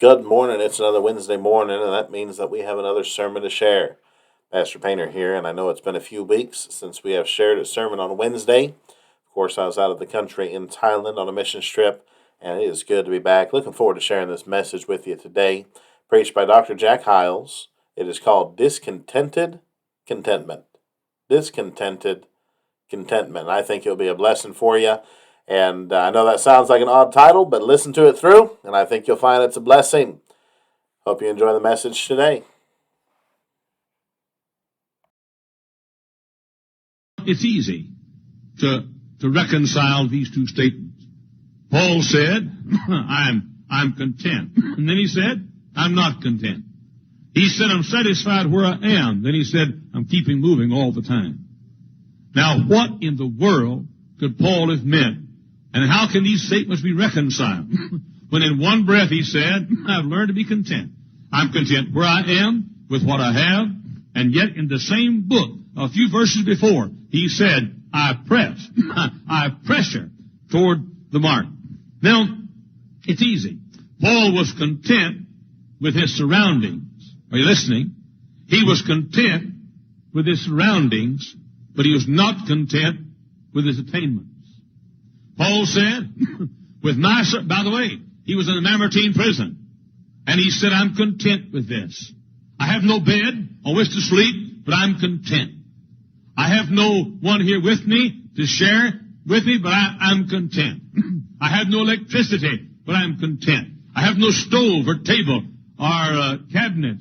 Good morning. It's another Wednesday morning, and that means that we have another sermon to share. Pastor Painter here, and I know it's been a few weeks since we have shared a sermon on Wednesday. Of course, I was out of the country in Thailand on a mission trip, and it is good to be back. Looking forward to sharing this message with you today, preached by Dr. Jack Hyles. It is called Discontented Contentment. Discontented Contentment. I think it'll be a blessing for you. And I know that sounds like an odd title, but listen to it through, and I think you'll find it's a blessing. Hope you enjoy the message today. It's easy to reconcile these two statements. Paul said, I'm content. And then he said, I'm not content. He said, I'm satisfied where I am. Then he said, I'm keeping moving all the time. Now, what in the world could Paul have meant? And how can these statements be reconciled? When in one breath he said, I've learned to be content. I'm content where I am with what I have. And yet in the same book, a few verses before, he said, I pressure toward the mark. Now, it's easy. Paul was content with his surroundings. Are you listening? He was content with his surroundings, but he was not content with his attainments. Paul said, by the way, he was in the Mamertine prison, and he said, I'm content with this. I have no bed on which to sleep, but I'm content. I have no one here with me to share with me, but I'm content. I have no electricity, but I'm content. I have no stove or table or cabinet.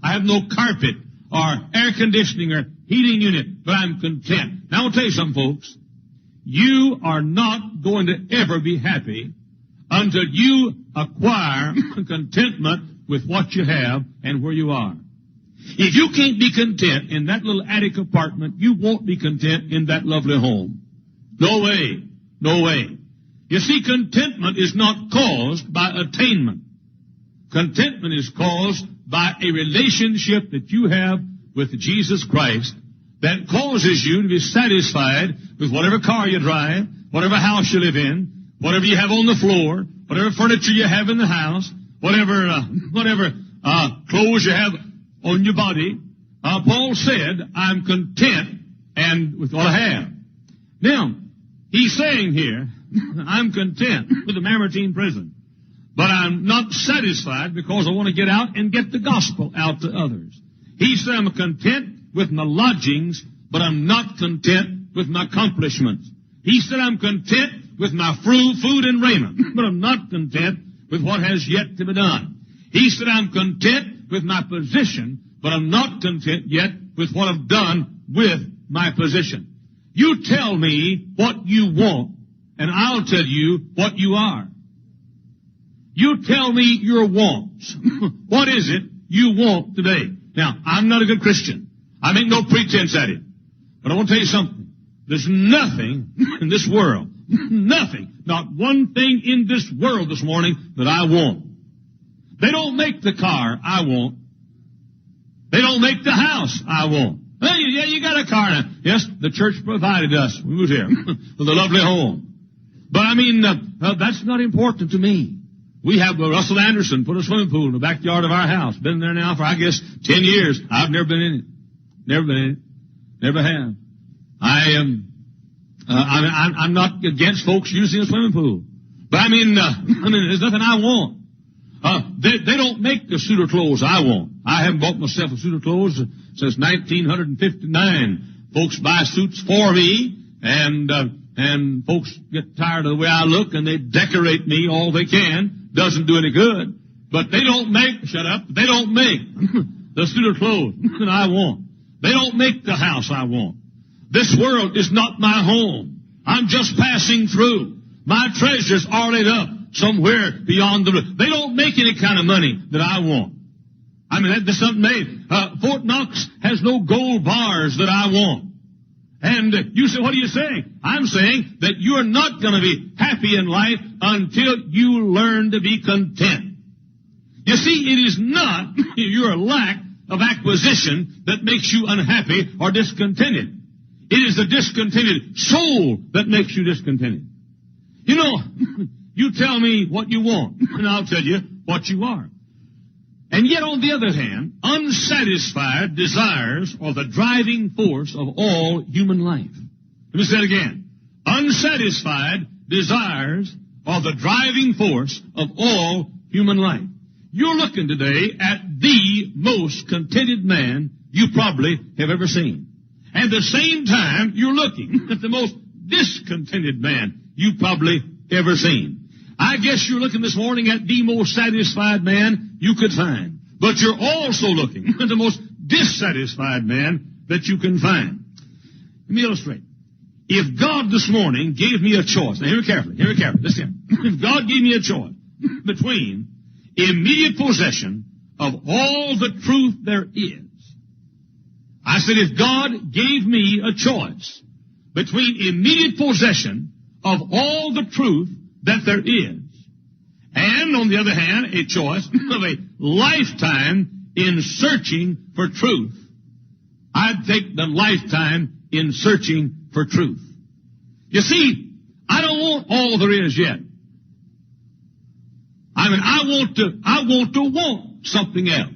I have no carpet or air conditioning or heating unit, but I'm content. Now I'll tell you something, folks. You are not going to ever be happy until you acquire contentment with what you have and where you are. If you can't be content in that little attic apartment, you won't be content in that lovely home. No way. No way. You see, contentment is not caused by attainment. Contentment is caused by a relationship that you have with Jesus Christ that causes you to be satisfied with whatever car you drive, whatever house you live in, whatever you have on the floor, whatever furniture you have in the house, whatever clothes you have on your body. Paul said, I'm content and with what I have. Now, he's saying here, I'm content with the Mamertine prison, but I'm not satisfied because I want to get out and get the gospel out to others. He said, I'm content with my lodgings, but I'm not content with my accomplishments. He said, I'm content with my food and raiment, but I'm not content with what has yet to be done. He said, I'm content with my position, but I'm not content yet with what I've done with my position. You tell me what you want, and I'll tell you what you are. You tell me your wants. What is it you want today? Now, I'm not a good Christian. I make no pretense at it. But I want to tell you something. There's nothing in this world, nothing, not one thing in this world this morning that I want. They don't make the car I want. They don't make the house I want. Hey, yeah, you got a car now. Yes, the church provided us. We moved here with a lovely home. But I mean, that's not important to me. We have Russell Anderson put a swimming pool in the backyard of our house. Been there now for, I guess, 10 years. I've never been in it. Never been in it. Never have. I'm not against folks using a swimming pool. But I mean, there's nothing I want. They don't make the suit of clothes I want. I haven't bought myself a suit of clothes since 1959. Folks buy suits for me, and folks get tired of the way I look, and they decorate me all they can. Doesn't do any good. But they don't make, they don't make the suit of clothes that I want. They don't make the house I want. This world is not my home. I'm just passing through. My treasures are laid up somewhere beyond the blue. They don't make any kind of money that I want. I mean, there's something made. Fort Knox has no gold bars that I want. And you say, what are you saying? I'm saying that you're not going to be happy in life until you learn to be content. You see, it is not your lack of acquisition that makes you unhappy or discontented. It is the discontented soul that makes you discontented. You know, you tell me what you want, and I'll tell you what you are. And yet, on the other hand, unsatisfied desires are the driving force of all human life. Let me say it again. Unsatisfied desires are the driving force of all human life. You're looking today at the most contented man you probably have ever seen. At the same time, you're looking at the most discontented man you probably ever seen. I guess you're looking this morning at the most satisfied man you could find. But you're also looking at the most dissatisfied man that you can find. Let me illustrate. If God this morning gave me a choice, now hear me carefully, listen. If God gave me a choice between immediate possession of all the truth there is, I said if God gave me a choice between immediate possession of all the truth that there is, and on the other hand, a choice of a lifetime in searching for truth, I'd take the lifetime in searching for truth. You see, I don't want all there is yet. I want to want something else.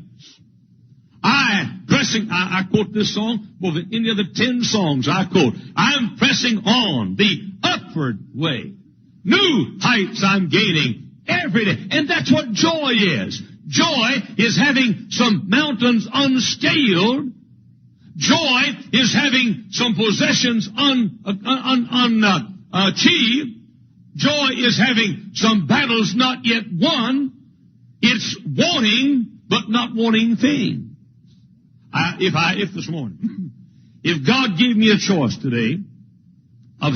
I quote this song more than any of the 10 songs I quote. I'm pressing on the upward way. New heights I'm gaining every day. And that's what joy is. Joy is having some mountains unscaled. Joy is having some possessions unachieved. Joy is having some battles not yet won. It's wanting, but not wanting things. If this morning, if God gave me a choice today of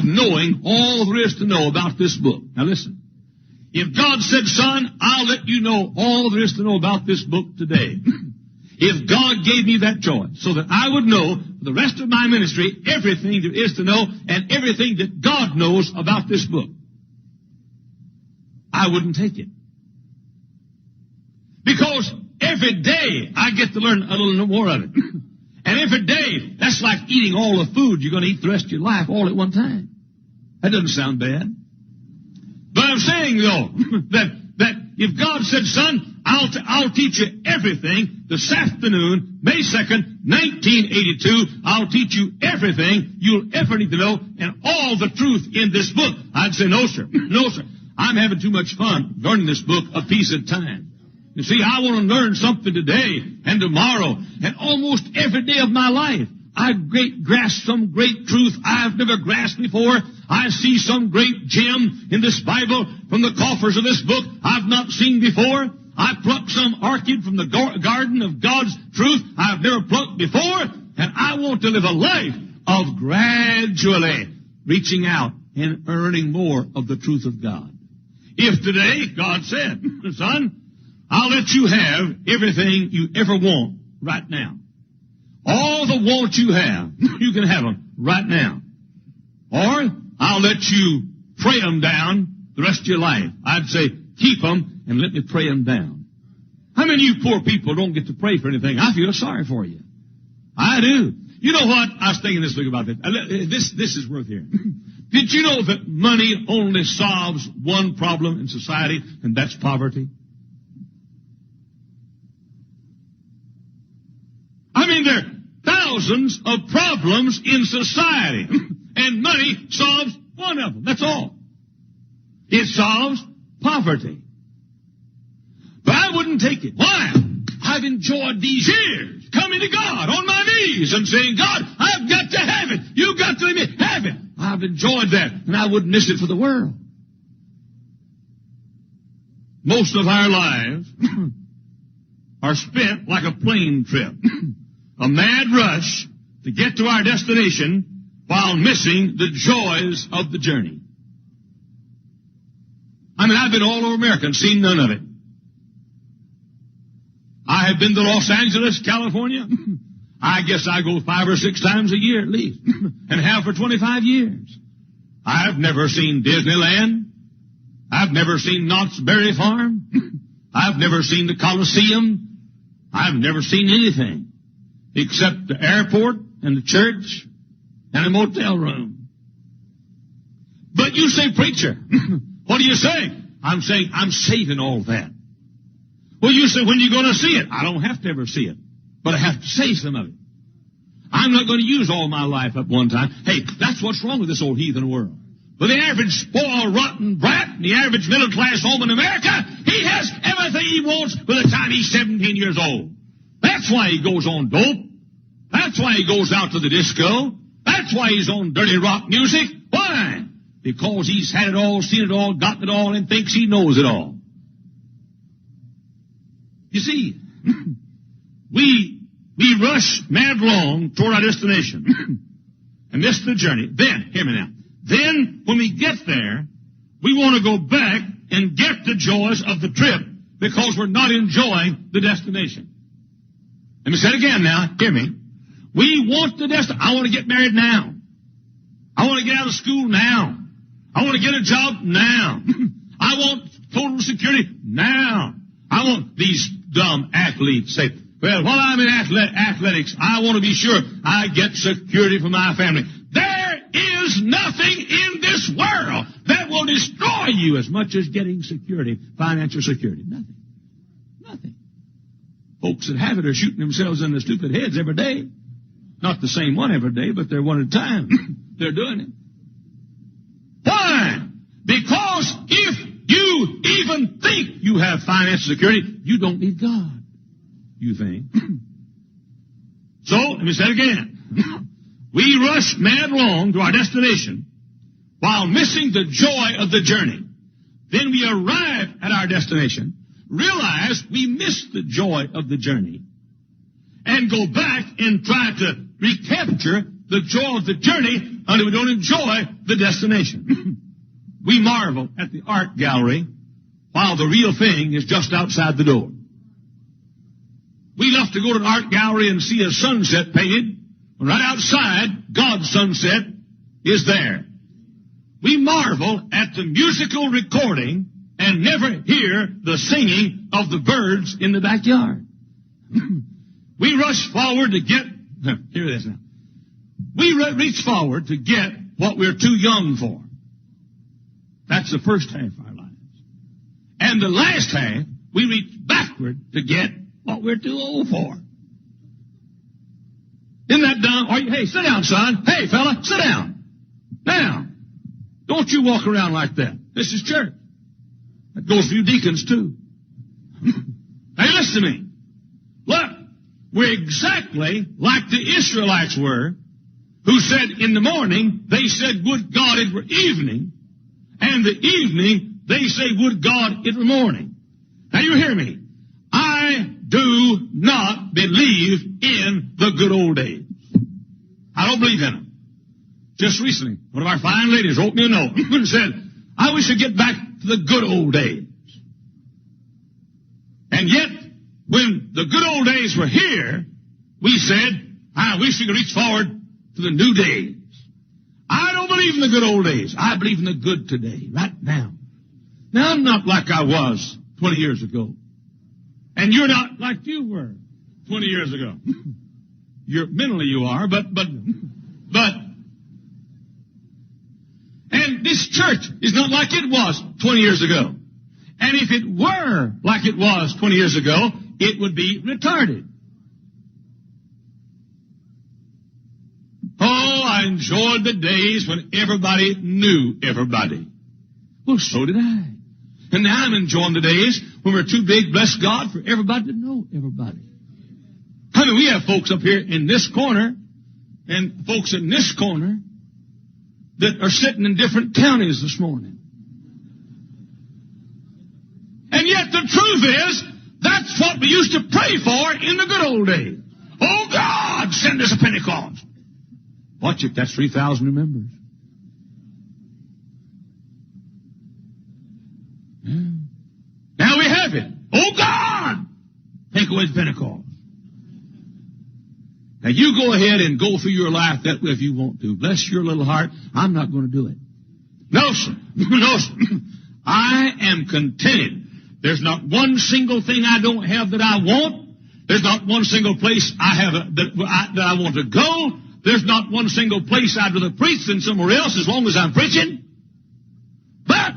knowing all there is to know about this book. Now listen. If God said, son, I'll let you know all there is to know about this book today. If God gave me that choice so that I would know for the rest of my ministry everything there is to know and everything that God knows about this book, I wouldn't take it. Because every day I get to learn a little more of it. And every day, that's like eating all the food you're going to eat the rest of your life all at one time. That doesn't sound bad. But I'm saying, though, that if God said, son, I'll teach you everything this afternoon, May 2nd, 1982, I'll teach you everything you'll ever need to know and all the truth in this book, I'd say, no, sir. No, sir. I'm having too much fun learning this book a piece at a time. You see, I want to learn something today and tomorrow and almost every day of my life. I grasp some great truth I've never grasped before. I see some great gem in this Bible from the coffers of this book I've not seen before. I pluck some orchid from the garden of God's truth I've never plucked before. And I want to live a life of gradually reaching out and earning more of the truth of God. If today God said, son, I'll let you have everything you ever want right now. All the wants you have, you can have them right now. Or I'll let you pray them down the rest of your life. I'd say, keep them and let me pray them down. How many of you poor people don't get to pray for anything? I feel sorry for you. I do. You know what? I was thinking this week about this. This is worth hearing. Did you know that money only solves one problem in society, and that's poverty? I mean, there are thousands of problems in society, and money solves one of them. That's all. It solves poverty. But I wouldn't take it. Why? I've enjoyed these years coming to God on my knees and saying, God, I've got to have it. You've got to let me have it. I've enjoyed that, and I wouldn't miss it for the world. Most of our lives are spent like a plane trip. A mad rush to get to our destination while missing the joys of the journey. I mean, I've been all over America and seen none of it. I have been to Los Angeles, California. I guess I go 5 or 6 times a year at least, and have for 25 years. I've never seen Disneyland. I've never seen Knott's Berry Farm. I've never seen the Coliseum. I've never seen anything except the airport and the church and a motel room. But you say, preacher, what do you say? I'm saying I'm saving all that. Well, you say, when are you going to see it? I don't have to ever see it, but I have to say some of it. I'm not going to use all my life up one time. Hey, that's what's wrong with this old heathen world. For the average spoiled, rotten brat, the average middle-class home in America, he has everything he wants by the time he's 17 years old. That's why he goes on dope. That's why he goes out to the disco. That's why he's on dirty rock music. Why? Because he's had it all, seen it all, gotten it all, and thinks he knows it all. You see, we rush madlong toward our destination and miss the journey. Then, hear me now. Then, when we get there, we want to go back and get the joys of the trip because we're not enjoying the destination. Let me say it again now. Hear me. We want the destination. I want to get married now. I want to get out of school now. I want to get a job now. I want total security now. I want these dumb athletes say, well, while I'm in athletics, I want to be sure I get security for my family. There is nothing in this world that will destroy you as much as getting security, financial security. Nothing. Nothing. Folks that have it are shooting themselves in the stupid heads every day. Not the same one every day, but they're one at a time. They're doing it. Why? Because if you even think you have financial security, you don't need God. You think. So, let me say it again. We rush madlong to our destination while missing the joy of the journey. Then we arrive at our destination, realize we missed the joy of the journey, and go back and try to recapture the joy of the journey until we don't enjoy the destination. We marvel at the art gallery while the real thing is just outside the door. We love to go to an art gallery and see a sunset painted, when right outside, God's sunset is there. We marvel at the musical recording and never hear the singing of the birds in the backyard. We rush forward to get, here it is now. We reach forward to get what we're too young for. That's the first half of our lives. And the last half, we reach backward to get what we're too old for. Isn't that dumb? Hey, sit down, son. Hey, fella, sit down. Now, don't you walk around like that. This is church. That goes for you deacons, too. Hey, listen to me. Look, we're exactly like the Israelites were, who said in the morning, they said, would God it were evening, and the evening, they say, would God it were morning. Now, you hear me. I do not believe in the good old days. I don't believe in them. Just recently, one of our fine ladies wrote me a note and said, I wish to get back to the good old days. And yet, when the good old days were here, we said, I wish we could reach forward to the new days. I don't believe in the good old days. I believe in the good today, right now. Now, I'm not like I was 20 years ago. And you're not like you were 20 years ago. Mentally you are, but, and this church is not like it was 20 years ago. And if it were like it was 20 years ago, it would be retarded. Oh, I enjoyed the days when everybody knew everybody. Well, so did I. And now I'm enjoying the days when we're too big, bless God, for everybody to know everybody. I mean, we have folks up here in this corner and folks in this corner that are sitting in different counties this morning. And yet the truth is, that's what we used to pray for in the good old days. Oh, God, send us a Pentecost. Watch it, that's 3,000 new members. Yeah. Now we have it. Oh, God, take away the Pentecost. Now you go ahead and go through your life that way if you want to. Bless your little heart. I'm not going to do it. No, sir. No, sir. I am contented. There's not one single thing I don't have that I want. There's not one single place I have that I want to go. There's not one single place I'd rather preach than somewhere else as long as I'm preaching. But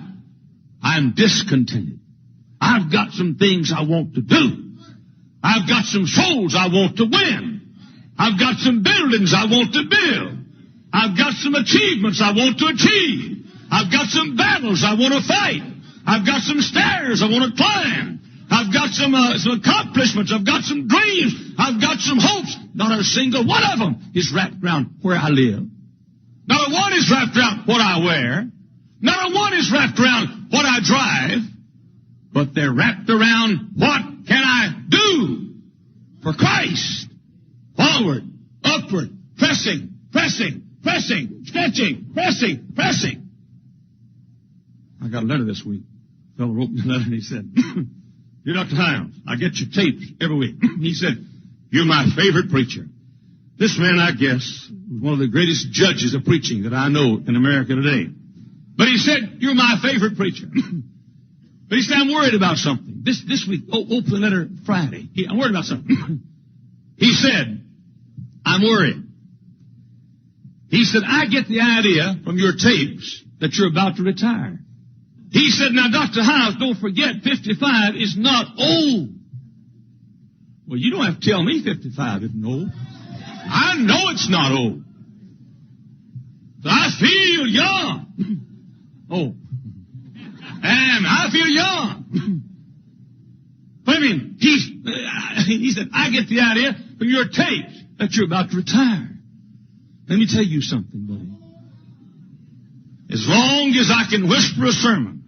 I'm discontented. I've got some things I want to do. I've got some souls I want to win. I've got some buildings I want to build. I've got some achievements I want to achieve. I've got some battles I want to fight. I've got some stairs I want to climb. I've got some accomplishments. I've got some dreams. I've got some hopes. Not a single one of them is wrapped around where I live. Not a one is wrapped around what I wear. Not a one is wrapped around what I drive. But they're wrapped around what can I do for Christ? Forward, upward, pressing, pressing, pressing, stretching, pressing, pressing. I got a letter this week. A fellow wrote me a letter and he said, "Dear Dr. Hiles, I get your tapes every week." He said, "You're my favorite preacher." This man, I guess, was one of the greatest judges of preaching that I know in America today. But he said, "You're my favorite preacher." But he said, "I'm worried about something." This week, open the letter Friday. I'm worried about something. He said, "I'm worried." He said, "I get the idea from your tapes that you're about to retire." He said, "Now, Dr. Hiles, don't forget, 55 is not old." Well, you don't have to tell me 55 isn't old. I know it's not old. But I feel young. Oh. And I feel young. But I mean, he said, "I get the idea from your tapes that you're about to retire." Let me tell you something, buddy. As long as I can whisper a sermon,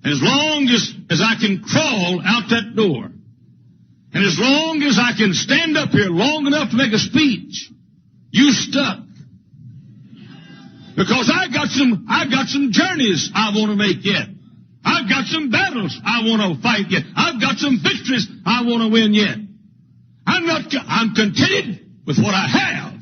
as long as I can crawl out that door, and as long as I can stand up here long enough to make a speech, you stuck. Because I've got some journeys I want to make yet. I've got some battles I want to fight yet. I've got some victories I want to win yet. I'm contented with what I have.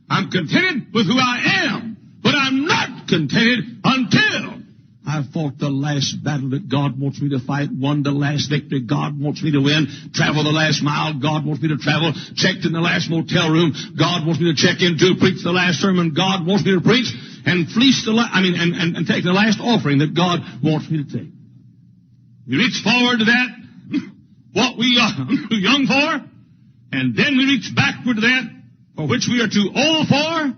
I'm contented with who I am. But I'm not contented until I've fought the last battle that God wants me to fight, won the last victory God wants me to win, traveled the last mile God wants me to travel, checked in the last motel room God wants me to check into, preached the last sermon God wants me to preach, and and take the last offering that God wants me to take. We reach forward to that, what we are too young for, and then we reach backward to that, for which we are too old for,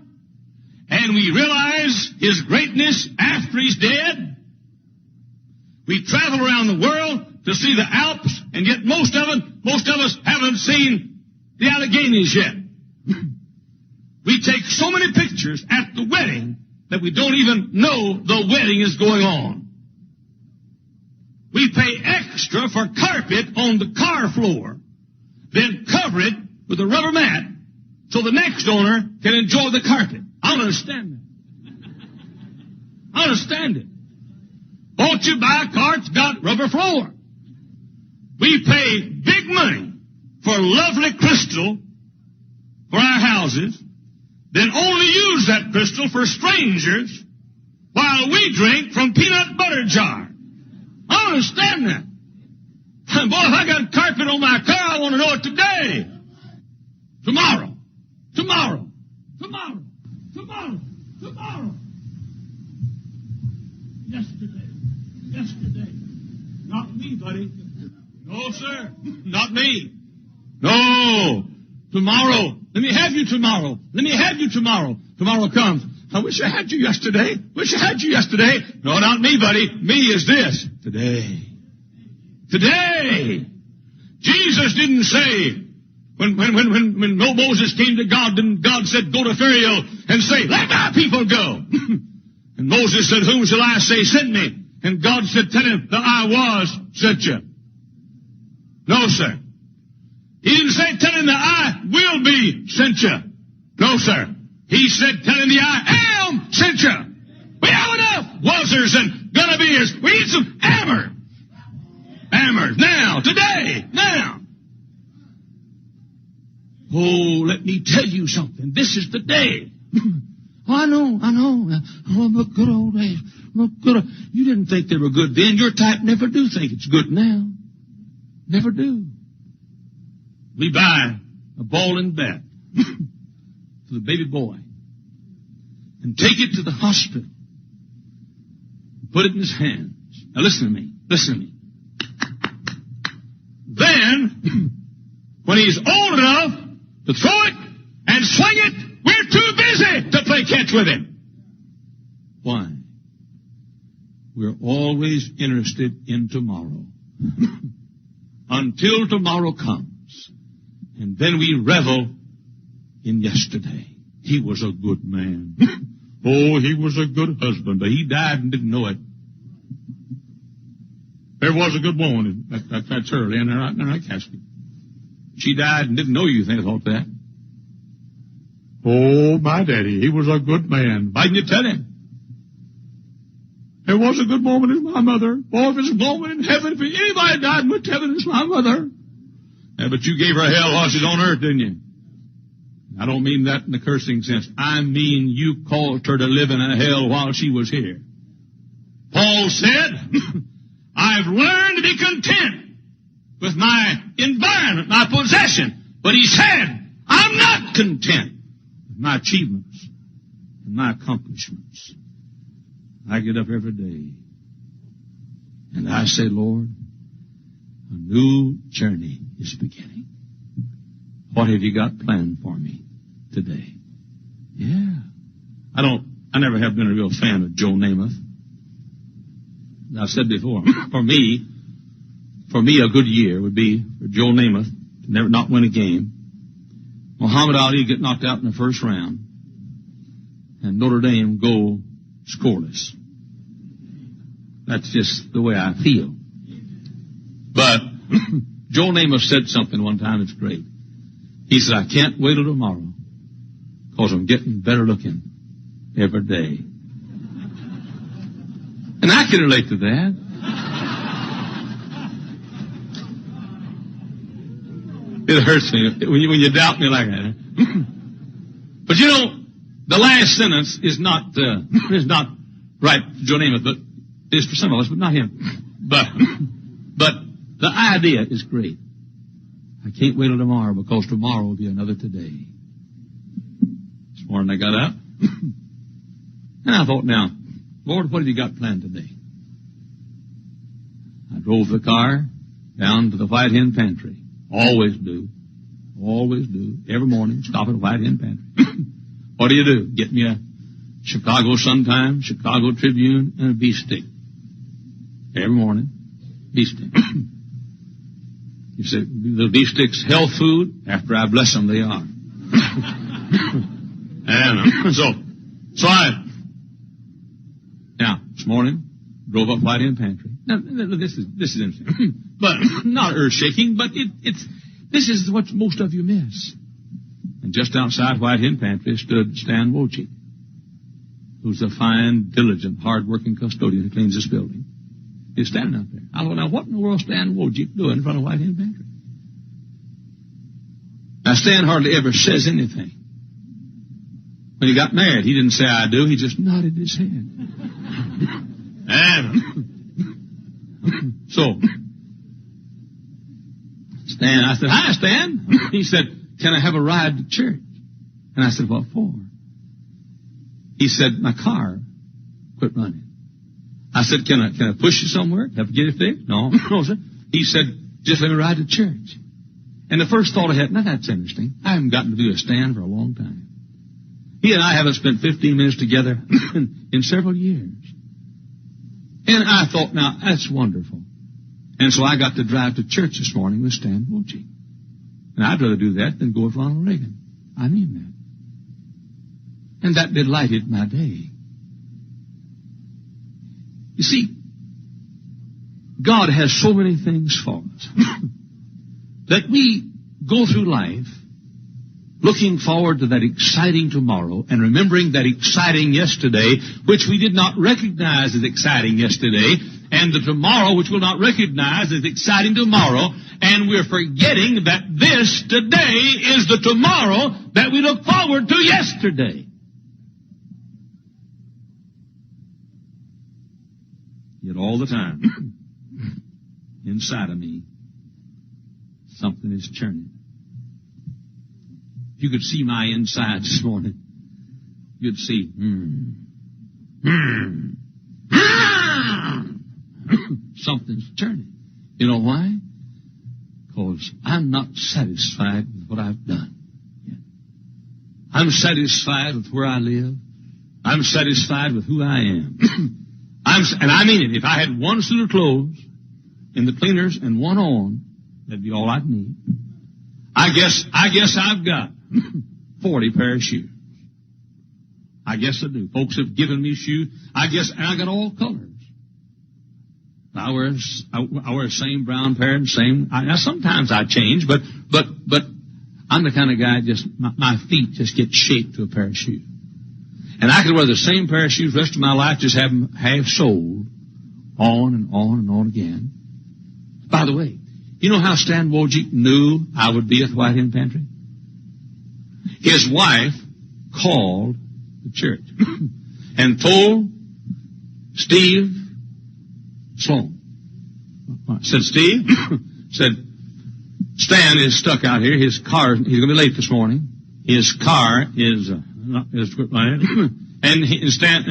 and we realize His greatness after He's dead. We travel around the world to see the Alps, and yet most of us haven't seen the Alleghenies yet. We take so many pictures at the wedding that we don't even know the wedding is going on. We pay extra for carpet on the car floor, then cover it with a rubber mat so the next owner can enjoy the carpet. I don't understand that. I understand it. Won't you buy a car that's got rubber floor? We pay big money for lovely crystal for our houses, then only use that crystal for strangers while we drink from peanut butter jar. I don't understand that. Boy, if I got carpet on my car, I want to know it today. Tomorrow. Tomorrow. Tomorrow. Tomorrow. Tomorrow. Yesterday. Yesterday. Not me, buddy. No, sir. Not me. No. Tomorrow. Let me have you tomorrow. Let me have you tomorrow. Tomorrow comes. I wish I had you yesterday. Wish I had you yesterday. No, not me, buddy. Me is this. Today. Today. Jesus didn't say, when Moses came to God, and God said, "Go to Pharaoh and say, 'Let my people go.' And Moses said, 'Whom shall I say sent me?' And God said, 'Tell him that I was sent you.' No, sir. He didn't say, 'Tell him that I will be sent you.' No, sir. He said, 'Tell him that I am sent you.' We have enough wasers and gonna beers. We need some hammer. Hammers. Now. Today. Now. Oh, let me tell you something. This is the day. Oh, I know. Oh, the good old days. You didn't think they were good then. Your type never do think it's good now. Never do. We buy a ball and bat for the baby boy and take it to the hospital and put it in his hands. Now listen to me. Listen to me. then, when he's old enough to throw it and swing it, we're too busy to play catch with him. Why? We're always interested in tomorrow. Until tomorrow comes. And then we revel in yesterday. He was a good man. Oh, he was a good husband, but he died and didn't know it. There was a good woman. That's her, in that casket. She died and didn't know you thought that. Oh, my daddy, he was a good man. Why didn't you tell him? There was a good woman as my mother. Oh, if there's a woman in heaven, if anybody died in with heaven, it's my mother. Yeah, but you gave her hell while she's on earth, didn't you? I don't mean that in the cursing sense. I mean you caused her to live in a hell while she was here. Paul said, I've learned to be content with my environment, my possession. But he said, I'm not content with my achievements and my accomplishments. I get up every day and I say, Lord, a new journey is beginning. What have you got planned for me today? Yeah. I never have been a real fan of Joe Namath. I've said before, for me, a good year would be for Joe Namath to never not win a game, Muhammad Ali get knocked out in the first round, and Notre Dame go scoreless. That's just the way I feel. But Joe Namath said something one time that's great. He said, I can't wait till tomorrow because I'm getting better looking every day. And I can relate to that. It hurts me when you doubt me like that. But you know, the last sentence is not right for Joe Namath, but is for some of us, but not him. But the idea is great. I can't wait till tomorrow because tomorrow will be another today. This morning I got up and I thought, now, Lord, what have you got planned today? I drove the car down to the White Hen Pantry. Always do. Every morning, stop at the White Hen Pantry. What do? Get me a Chicago Sun-Times, Chicago Tribune, and a beef stick. Every morning, beef stick. You say, the beef sticks health food? After I bless them, they are. And so now, this morning, drove up White Hen Pantry. Now, this is interesting. But not earth-shaking, but this is what most of you miss. And just outside White Hen Pantry stood Stan Wojcik, who's a fine, diligent, hard-working custodian who cleans this building. He's standing out there. I thought, now, what in the world Stan Wojcik doing in front of White Hen Pantry? Now, Stan hardly ever says anything. When he got married, he didn't say, I do. He just nodded his head. And so, Stan, I said, hi, Stan. He said, can I have a ride to church? And I said, what for? He said, my car quit running. I said, can I push you somewhere? Have to get it fixed? No, sir. He said, just let me ride to church. And the first thought I had, now that's interesting. I haven't gotten to do a Stan for a long time. He and I haven't spent 15 minutes together in several years. And I thought, now, that's wonderful. And so I got to drive to church this morning with Stan Wojcik. And I'd rather do that than go with Ronald Reagan. I mean that. And that delighted my day. You see, God has so many things for us that we go through life looking forward to that exciting tomorrow and remembering that exciting yesterday, which we did not recognize as exciting yesterday, and the tomorrow which we'll not recognize as exciting tomorrow, and we're forgetting that this today is the tomorrow that we look forward to yesterday. Yet all the time, inside of me, something is churning. If you could see my inside this morning, you'd see, something's churning. You know why? because I'm not satisfied with what I've done yet. I'm satisfied with where I live. I'm satisfied with who I am. And I mean it. If I had one suit of clothes in the cleaners and one on, that'd be all I'd need. I guess I've got 40 pair of shoes. I guess I do. Folks have given me shoes. And I got all colors. I wear the same brown pair and now sometimes I change, but I'm the kind of guy my feet just get shaped to a pair of shoes. And I could wear the same pair of shoes the rest of my life, just have them half soled, on and on and on again. By the way, you know how Stan Wojcik knew I would be at the White Hen Pantry? His wife called the church and told Steve Sloan. Said, Steve, Stan is stuck out here. His car, he's going to be late this morning. His car is and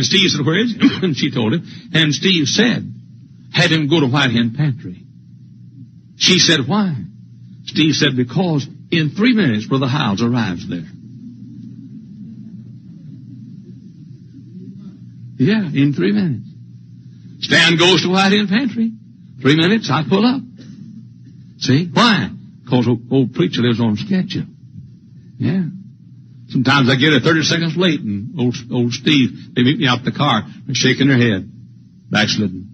Steve said, where is he? And she told him. And Steve said, have him go to White Hen Pantry. She said, why? Steve said, because in 3 minutes Brother Hiles arrives there. Yeah, in 3 minutes. Stan goes to White Hen Pantry. 3 minutes, I pull up. See? Why? Because old preacher lives on schedule. Yeah. Sometimes I get there 30 seconds late, and old Steve, they meet me out the car, they're shaking their head, backslidden.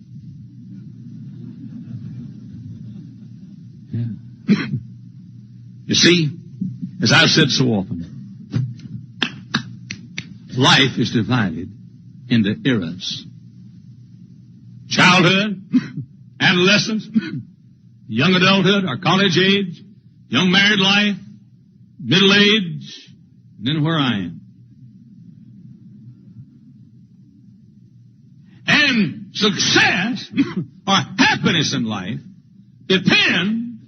Yeah. You see, as I've said so often, life is divided into eras. Childhood, adolescence, young adulthood, or college age, young married life, middle age, and then where I am. And success or happiness in life depends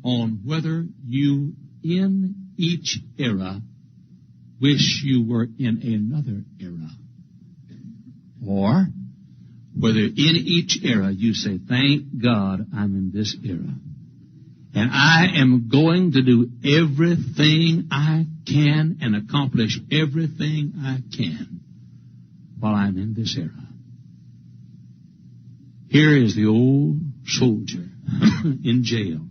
on whether you in each era wish you were in another era, or whether in each era you say, thank God I'm in this era. And I am going to do everything I can and accomplish everything I can while I'm in this era. Here is the old soldier in jail,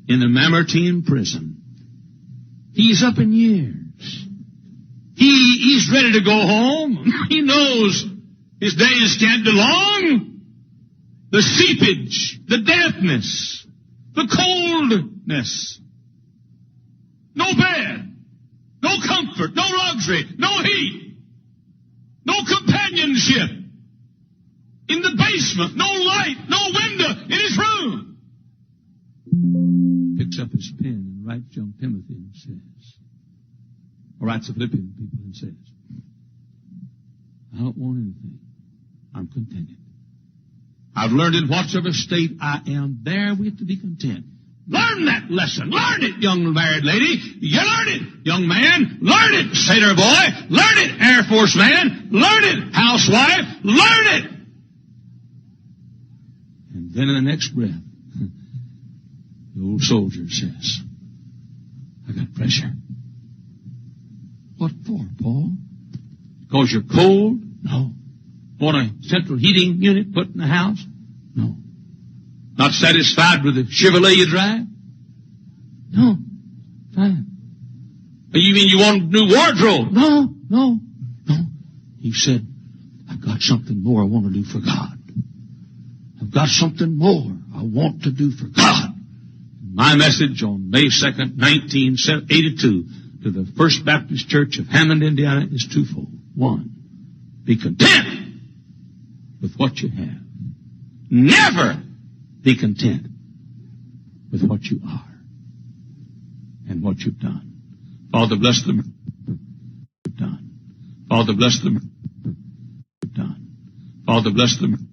in the Mamertine prison. He's up in years. He's ready to go home. He knows his days can't be long. The seepage, the dampness, the coldness. No bed, no comfort, no luxury, no heat, no companionship. In the basement, no light, no window in his room. Picks up his pen and writes young Timothy and says, or writes the Philippian people and says, I don't want anything. I'm contented. I've learned in whatsoever state I am therewith to be content. Learn that lesson. Learn it, young married lady. You learn it, young man. Learn it, sailor boy. Learn it, Air Force man. Learn it, housewife. Learn it. And then in the next breath, the old soldier says, I got pressure. What for, Paul? Because you're cold? No. Want a central heating unit put in the house? No. Not satisfied with the Chevrolet you drive? No. Fine. You mean you want a new wardrobe? No. He said, I've got something more I want to do for God. I've got something more I want to do for God. My message on May 2nd, 1982 to the First Baptist Church of Hammond, Indiana is twofold. One, be content with what you have. Never be content with what you are and what you've done. Father, bless them. You've done. Father, bless them. You've done. Father, bless them.